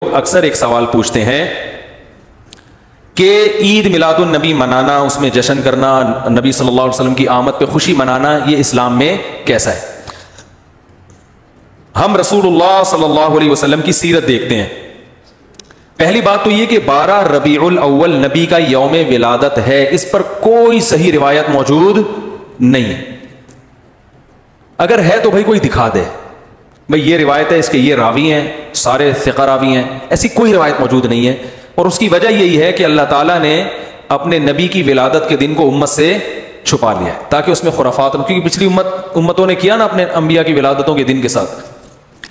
اکثر ایک سوال پوچھتے ہیں کہ عید میلاد النبی منانا، اس میں جشن کرنا، نبی صلی اللہ علیہ وسلم کی آمد پہ خوشی منانا، یہ اسلام میں کیسا ہے؟ ہم رسول اللہ صلی اللہ علیہ وسلم کی سیرت دیکھتے ہیں۔ پہلی بات تو یہ کہ 12 ربیع الاول نبی کا یوم ولادت ہے، اس پر کوئی صحیح روایت موجود نہیں ہے۔ اگر ہے تو بھائی کوئی دکھا دے، بھائی یہ روایت ہے، اس کے یہ راوی ہیں، سارے ثقہ راوی ہیں، ایسی کوئی روایت موجود نہیں ہے۔ اور اس کی وجہ یہی ہے کہ اللہ تعالیٰ نے اپنے نبی کی ولادت کے دن کو امت سے چھپا لیا ہے تاکہ اس میں خرافات ہوں، کیونکہ پچھلی امتوں نے کیا نا اپنے انبیاء کی ولادتوں کے دن کے ساتھ۔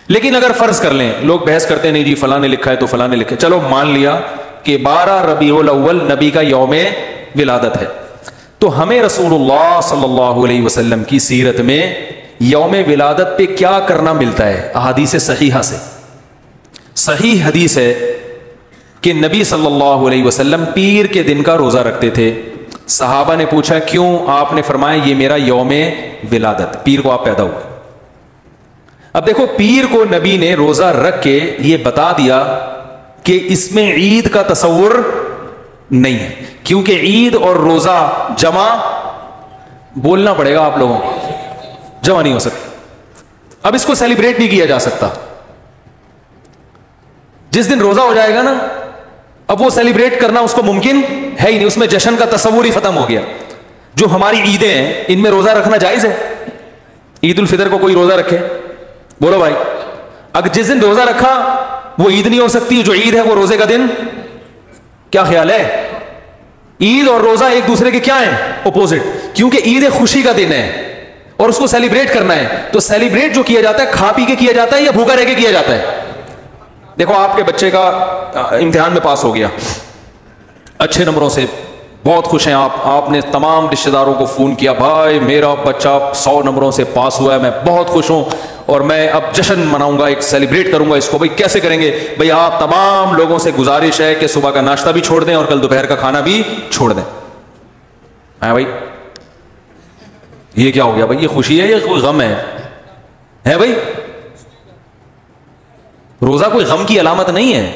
لیکن اگر فرض کر لیں، لوگ بحث کرتے ہیں نہیں جی فلاں نے لکھا ہے تو فلاں نے لکھا ہے، چلو مان لیا کہ 12 ربیع الاول نبی کا یوم ولادت ہے، تو ہمیں رسول اللہ صلی اللہ علیہ وسلم کی سیرت میں یوم ولادت پہ کیا کرنا ملتا ہے؟ احادیث صحیحہ سے صحیح حدیث ہے کہ نبی صلی اللہ علیہ وسلم پیر کے دن کا روزہ رکھتے تھے۔ صحابہ نے پوچھا کیوں؟ آپ نے فرمایا یہ میرا یوم ولادت، پیر کو آپ پیدا ہوئے۔ اب دیکھو، پیر کو نبی نے روزہ رکھ کے یہ بتا دیا کہ اس میں عید کا تصور نہیں ہے، کیونکہ عید اور روزہ جمع بولنا پڑے گا آپ لوگوں کو، جمع نہیں ہو سکتا۔ اب اس کو سیلیبریٹ نہیں کیا جا سکتا۔ جس دن روزہ ہو جائے گا نا، اب وہ سیلیبریٹ کرنا اس کو ممکن ہے ہی نہیں، اس میں جشن کا تصور ہی ختم ہو گیا۔ جو ہماری عیدیں ہیں ان میں روزہ رکھنا جائز ہے؟ عید الفطر کو کوئی روزہ رکھے؟ بولو بھائی، اگر جس دن روزہ رکھا وہ عید نہیں ہو سکتی، جو عید ہے وہ روزے کا دن؟ کیا خیال ہے؟ عید اور روزہ ایک دوسرے کے کیا ہیں؟ اپوزٹ، کیونکہ عید خوشی کا دن ہے اور اس کو سیلیبریٹ کرنا ہے۔ تو سیلیبریٹ جو کیا جاتا ہے کھا پی کے کیا جاتا ہے یا بھوکا رہ کے کیا جاتا ہے؟ دیکھو، آپ کے بچے کا امتحان میں پاس ہو گیا اچھے نمبروں سے، بہت خوش ہیں آپ نے تمام رشتہ داروں کو فون کیا، بھائی میرا بچہ 100 نمبروں سے پاس ہوا ہے، میں بہت خوش ہوں اور میں اب جشن مناؤں گا، ایک سیلیبریٹ کروں گا اس کو۔ بھائی کیسے کریں گے؟ بھائی آپ تمام لوگوں سے گزارش ہے کہ صبح کا ناشتہ بھی چھوڑ دیں اور کل دوپہر کا کھانا بھی چھوڑ دیں۔ ہاں بھائی، یہ کیا ہو گیا بھائی؟ یہ خوشی ہے یا کوئی غم ہے بھائی؟ روزہ کوئی غم کی علامت نہیں ہے،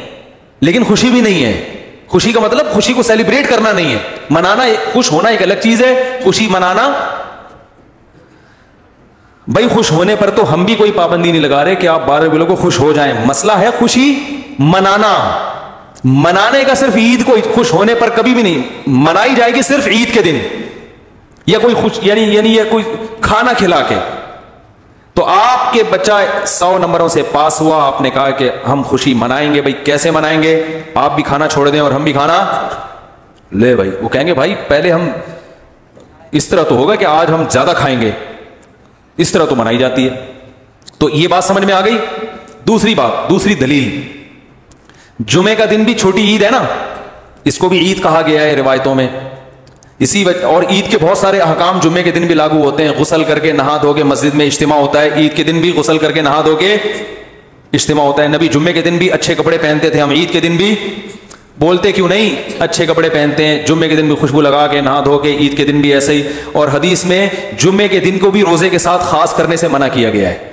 لیکن خوشی بھی نہیں ہے۔ خوشی کا مطلب خوشی کو سیلیبریٹ کرنا نہیں ہے، منانا۔ خوش ہونا ایک الگ چیز ہے، خوشی منانا۔ بھائی خوش ہونے پر تو ہم بھی کوئی پابندی نہیں لگا رہے کہ آپ 12 ربیع کو خوش ہو جائیں، مسئلہ ہے خوشی منانا۔ منانے کا صرف عید کو خوش ہونے پر کبھی بھی نہیں منائی جائے گی، صرف عید کے دن یا کوئی خوش یعنی یہ کوئی کھانا کھلا کے۔ تو آپ کے بچہ 100 نمبروں سے پاس ہوا، آپ نے کہا کہ ہم خوشی منائیں گے۔ بھائی کیسے منائیں گے؟ آپ بھی کھانا چھوڑ دیں اور ہم بھی کھانا لے۔ بھائی وہ کہیں گے بھائی پہلے ہم اس طرح تو ہوگا کہ آج ہم زیادہ کھائیں گے، اس طرح تو منائی جاتی ہے۔ تو یہ بات سمجھ میں آ گئی۔ دوسری بات، دوسری دلیل، جمعے کا دن بھی چھوٹی عید ہے نا، اس کو بھی عید کہا گیا ہے روایتوں میں۔ اسی وجہ اور عید کے بہت سارے احکام جمعے کے دن بھی لاگو ہوتے ہیں۔ غسل کر کے نہا دھو کے مسجد میں اجتماع ہوتا ہے، عید کے دن بھی غسل کر کے نہا دھو کے اجتماع ہوتا ہے۔ نبی جمعے کے دن بھی اچھے کپڑے پہنتے تھے، ہم عید کے دن بھی بولتے کیوں نہیں اچھے کپڑے پہنتے ہیں؟ جمعے کے دن بھی خوشبو لگا کے نہا دھو کے، عید کے دن بھی ایسے ہی۔ اور حدیث میں جمعے کے دن کو بھی روزے کے ساتھ خاص کرنے سے منع کیا گیا ہے۔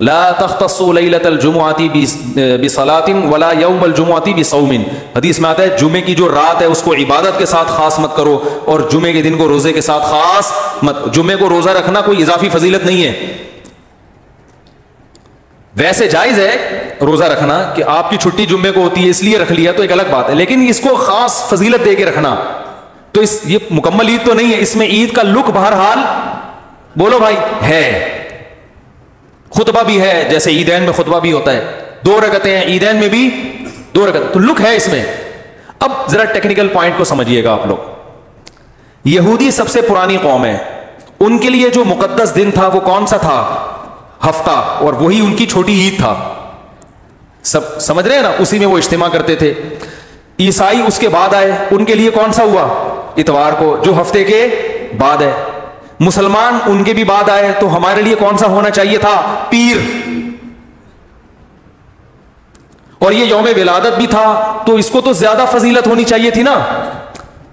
لا تختصوا لیلۃ الجمعۃ بصلاۃ ولا یوم الجمعۃ بصوم۔ حدیث میں آتا ہے جمعے کی جو رات ہے اس کو عبادت کے ساتھ خاص مت کرو اور جمعے کے دن کو روزے کے ساتھ خاص مت۔ جمعے کو روزہ رکھنا کوئی اضافی فضیلت نہیں ہے، ویسے جائز ہے روزہ رکھنا کہ آپ کی چھٹی جمعے کو ہوتی ہے اس لیے رکھ لیا تو ایک الگ بات ہے، لیکن اس کو خاص فضیلت دے کے رکھنا تو یہ مکمل عید تو نہیں ہے۔ اس میں عید کا لک بہرحال بولو بھائی ہے، خطبہ بھی ہے، جیسے عیدین میں خطبہ بھی ہوتا ہے، 2 رکعتیں ہیں عیدین میں بھی 2 رکعتیں، تو لک ہے اس میں۔ اب ذرا ٹیکنیکل پوائنٹ کو سمجھیے گا آپ لوگ۔ یہودی سب سے پرانی قوم ہے، ان کے لیے جو مقدس دن تھا وہ کون سا تھا؟ ہفتہ، اور وہی ان کی چھوٹی عید تھا۔ سب سمجھ رہے ہیں نا؟ اسی میں وہ اجتماع کرتے تھے۔ عیسائی اس کے بعد آئے، ان کے لیے کون سا ہوا؟ اتوار کو، جو ہفتے کے بعد ہے۔ مسلمان ان کے بھی بعد آئے، تو ہمارے لیے کون سا ہونا چاہیے تھا؟ پیر۔ اور یہ یوم ولادت بھی تھا تو اس کو تو زیادہ فضیلت ہونی چاہیے تھی نا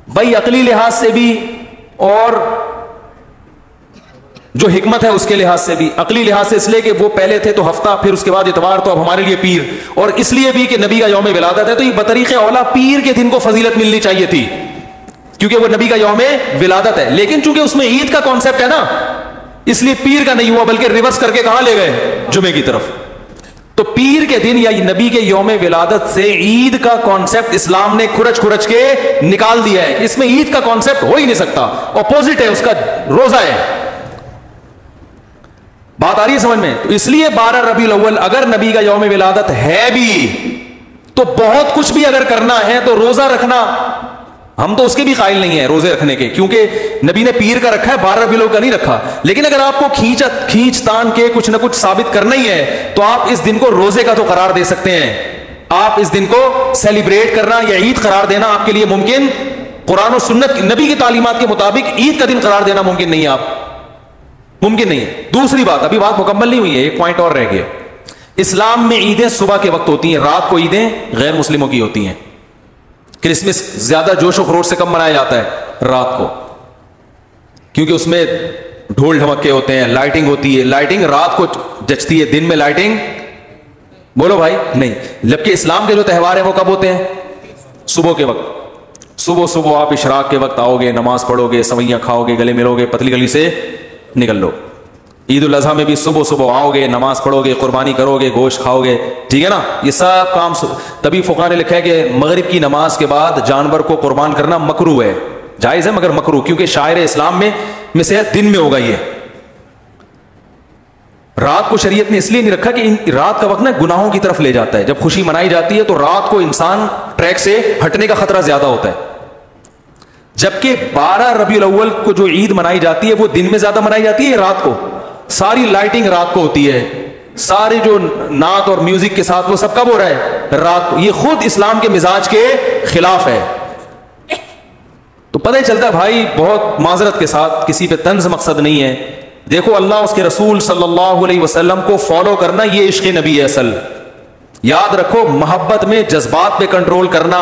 بھائی، عقلی لحاظ سے بھی اور جو حکمت ہے اس کے لحاظ سے بھی, عقلی لحاظ سے اس لیے کہ وہ پہلے تھے تو ہفتہ, پھر اس کے بعد اتوار, تو اب ہمارے لیے پیر, اور اس لیے بھی کہ نبی کا یوم ولادت ہے تو یہ بطریق اولا پیر کے دن کو فضیلت ملنی چاہیے تھی کیونکہ وہ نبی کا یوم ولادت ہے. لیکن چونکہ اس میں عید کا کانسیپٹ ہے نا, اس لیے پیر کا نہیں ہوا بلکہ ریورس کر کے کہاں لے گئے, جمعے کی طرف. تو پیر کے دن یا نبی کے یوم ولادت سے عید کا کانسیپٹ اسلام نے کھرچ کھرچ کے نکال دیا ہے. اس میں عید کا کانسیپٹ ہو ہی نہیں سکتا, اپوزٹ ہے اس کا, روزہ ہے. بات آ رہی ہے سمجھ میں؟ تو اس لیے 12 ربیع الاول اگر نبی کا یوم ولادت ہے بھی تو بہت کچھ بھی اگر کرنا ہے تو روزہ رکھنا, ہم تو اس کے بھی قائل نہیں ہیں روزے رکھنے کے, کیونکہ نبی نے پیر کا رکھا ہے, 12 ربیع الاول کا نہیں رکھا. لیکن اگر آپ کو کھینچ تان کے کچھ نہ کچھ ثابت کرنا ہی ہے تو آپ اس دن کو روزے کا تو قرار دے سکتے ہیں. آپ اس دن کو سیلیبریٹ کرنا یا عید قرار دینا آپ کے لیے ممکن, قرآن و سنت نبی کی تعلیمات کے مطابق عید کا دن قرار دینا ممکن نہیں ہے, آپ ممکن نہیں ہے. دوسری بات, ابھی بات مکمل نہیں ہوئی ہے, ایک پوائنٹ اور رہ گیا. اسلام میں عیدیں صبح کے وقت ہوتی ہیں, رات کو عیدیں غیر مسلموں کی ہوتی ہیں. کرسمس زیادہ جوش و خروش سے کم منایا جاتا ہے رات کو, کیونکہ اس میں ڈھول ڈھمکے ہوتے ہیں, لائٹنگ ہوتی ہے. لائٹنگ رات کو جچتی ہے, دن میں لائٹنگ بولو بھائی نہیں. جبکہ اسلام کے جو تہوار ہیں وہ کب ہوتے ہیں؟ صبح کے وقت. صبح آپ اشراق کے وقت آؤ گے, نماز پڑھو گے, سوئیاں کھاؤ گے, گلے ملو گے, پتلی گلی سے نکل لو. عید الاضحیٰ میں بھی صبح آؤ گے, نماز پڑھو گے, قربانی کرو گے, گوشت کھاؤ گے, ٹھیک ہے نا. یہ سب کام تبھی فقہاء نے لکھا ہے کہ مغرب کی نماز کے بعد جانور کو قربان کرنا مکروہ ہے, جائز ہے مگر مکروہ, کیونکہ شاعر اسلام میں سے دن میں ہوگا. یہ رات کو شریعت نے اس لیے نہیں رکھا کہ رات کا وقت نا گناہوں کی طرف لے جاتا ہے. جب خوشی منائی جاتی ہے تو رات کو انسان ٹریک سے ہٹنے کا خطرہ زیادہ ہوتا ہے. جبکہ 12 ربیع الاول کو جو عید منائی جاتی ہے وہ دن میں زیادہ منائی جاتی ہے, رات کو. ساری لائٹنگ رات کو ہوتی ہے, سارے جو نعت اور میوزک کے ساتھ وہ سب کب ہو رہا ہے؟ رات کو. یہ خود اسلام کے مزاج کے خلاف ہے. تو پتہ ہی چلتا ہے بھائی, بہت معذرت کے ساتھ, کسی پہ طنز مقصد نہیں ہے. دیکھو اللہ اس کے رسول صلی اللہ علیہ وسلم کو فالو کرنا یہ عشق نبی ہے اصل. یاد رکھو, محبت میں جذبات پہ کنٹرول کرنا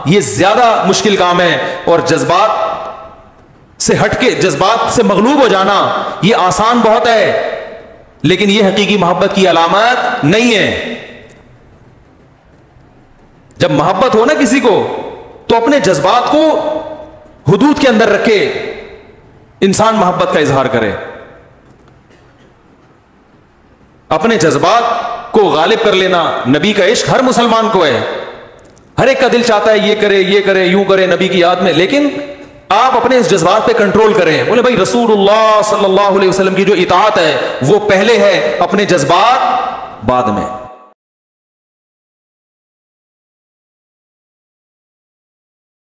یہ زیادہ مشکل کام ہے, اور جذبات سے ہٹ کے, جذبات سے مغلوب ہو جانا یہ آسان بہت ہے, لیکن یہ حقیقی محبت کی علامت نہیں ہے. جب محبت ہو نا کسی کو تو اپنے جذبات کو حدود کے اندر رکھے انسان محبت کا اظہار کرے. اپنے جذبات کو غالب کر لینا نبی کا عشق ہر مسلمان کو ہے. ہر ایک کا دل چاہتا ہے یہ کرے یوں کرے نبی کی یاد میں, لیکن آپ اپنے اس جذبات پہ کنٹرول کریں. بولے بھائی رسول اللہ صلی اللہ علیہ وسلم کی جو اطاعت ہے وہ پہلے ہے, اپنے جذبات بعد میں.